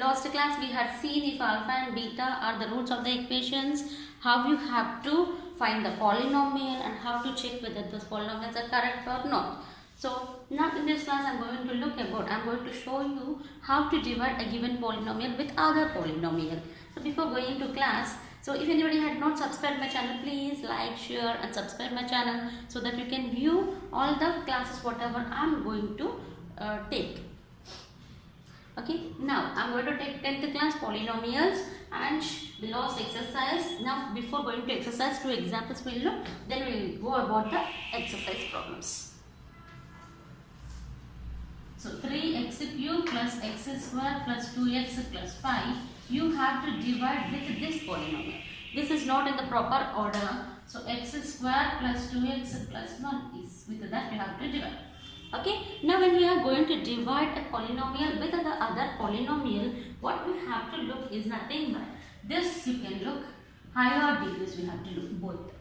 last class we had seen if alpha and beta are the roots of the equations, how you have to find the polynomial and how to check whether those polynomials are correct or not. So now in this class I am going to show you how to divide a given polynomial with other polynomial. So before going to class, so if anybody had not subscribed my channel, please like, share and subscribe my channel so that you can view all the classes whatever I am going to take. Okay, now I am going to take 10th class polynomials and the last exercise. Now before going to exercise, 2 examples we will look, then we will go about the exercise problems. So 3x cube plus x square plus 2x plus 5, you have to divide with this polynomial. This is not in the proper order. So x square plus 2x plus 1 is with that you have to divide. Okay, now when we are going to divide a polynomial with the other polynomial, what we have to look is nothing but this. You can look higher degrees, we have to look both.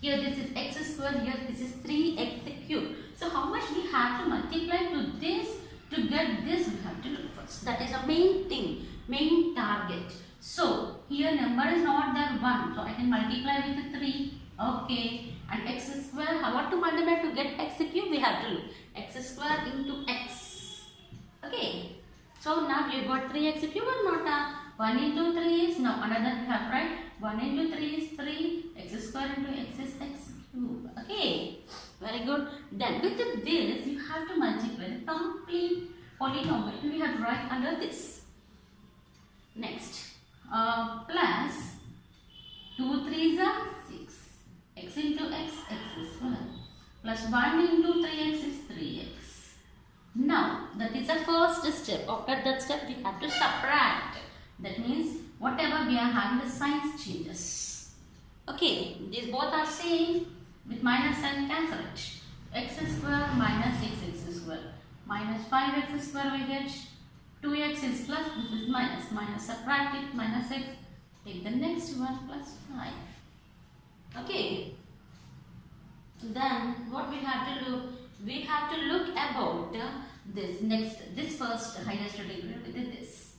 Here this is x square, here this is 3x cube. So how much we have to multiply to this to get this, we have to look first. That is the main thing, main target. So here number is not there 1, so I can multiply with 3. Okay, and x square, what to multiply to get x cube, we have to look x square into x. Okay, so now you got 3x cube or not? 1 into 3 is, now another we have, right? 1 into 3 is 3, x square into x is x cube. Okay, very good. Then with this you have to multiply the complete polynomial. We have to write under this. Next, plus 2 3s are 6, x into x, x square, plus 1 into 3x is 3x. Now that is the first step. After that step we have to subtract. That means whatever we are having, the signs changes. Okay, these both are same. With minus sign cancel it. X square minus 6x square minus 5x square we get 2x is plus, this is minus, minus subtract it, minus x, take the next one plus 5. Okay, then what we have to look, we have to look about this next, this first highest degree with this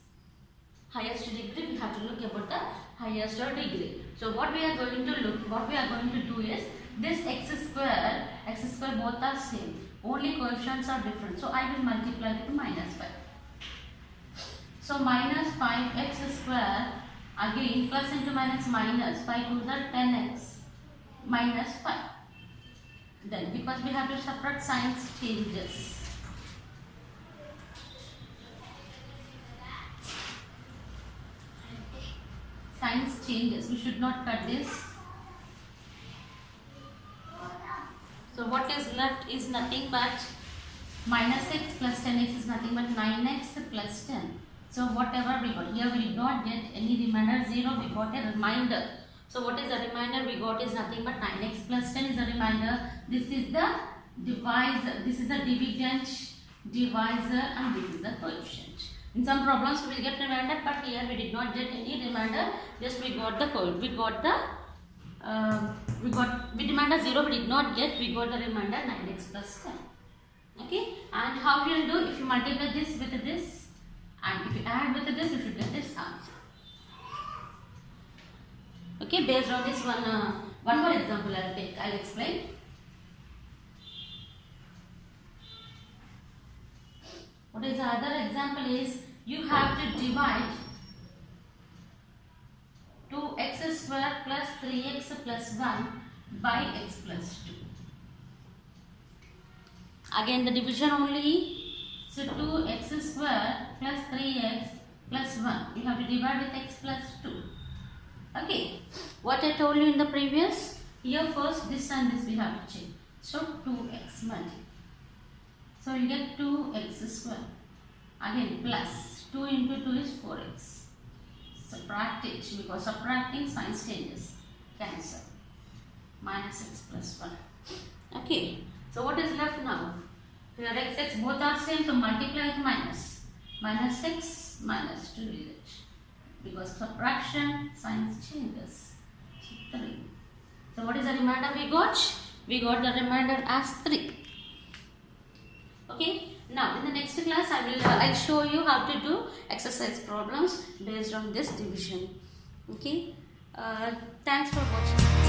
highest degree, we have to look about the highest degree. So what we are going to look, what we are going to do is this x square both are same, only coefficients are different. So I will multiply with minus 5. So minus 5x square, again plus into minus minus, 5 to the 10x minus 5. Then because we have to separate, signs changes. Signs changes, we should not cut this. So what is left is nothing but minus x plus 10x is nothing but 9x plus 10. So whatever we got, here we did not get any remainder 0, we got a remainder. So what is the remainder we got is nothing but 9x plus 10 is the remainder. This is the divisor, this is the dividend, divisor and this is the coefficient. In some problems we will get remainder, but here we did not get any remainder, just we got the with remainder 0 we did not get, we got the remainder 9x plus 10. Okay, and how we will do, if you multiply this with this and if you add with this, you should get this answer. Okay, based on this one more example I will take, I will explain. What is the other example is, you have to divide 2x square plus 3x plus 1 by x plus 2. Again the division only. So 2x square plus 3x plus 1. You have to divide with x plus 2. Okay. What I told you in the previous, here first this and this we have to check. So 2x multiply. So you get 2x square. Again plus 2 into 2 is 4x. Subtract it, because subtracting signs changes. Cancel. Minus x plus 1. Okay. So what is left now? Here x both are same, so multiply with minus. Minus 6 minus 2 is it. Because subtraction signs changes. So 3. So what is the remainder we got? We got the remainder as 3. Okay. Now in the next class I'll show you how to do exercise problems based on this division. Okay. Thanks for watching.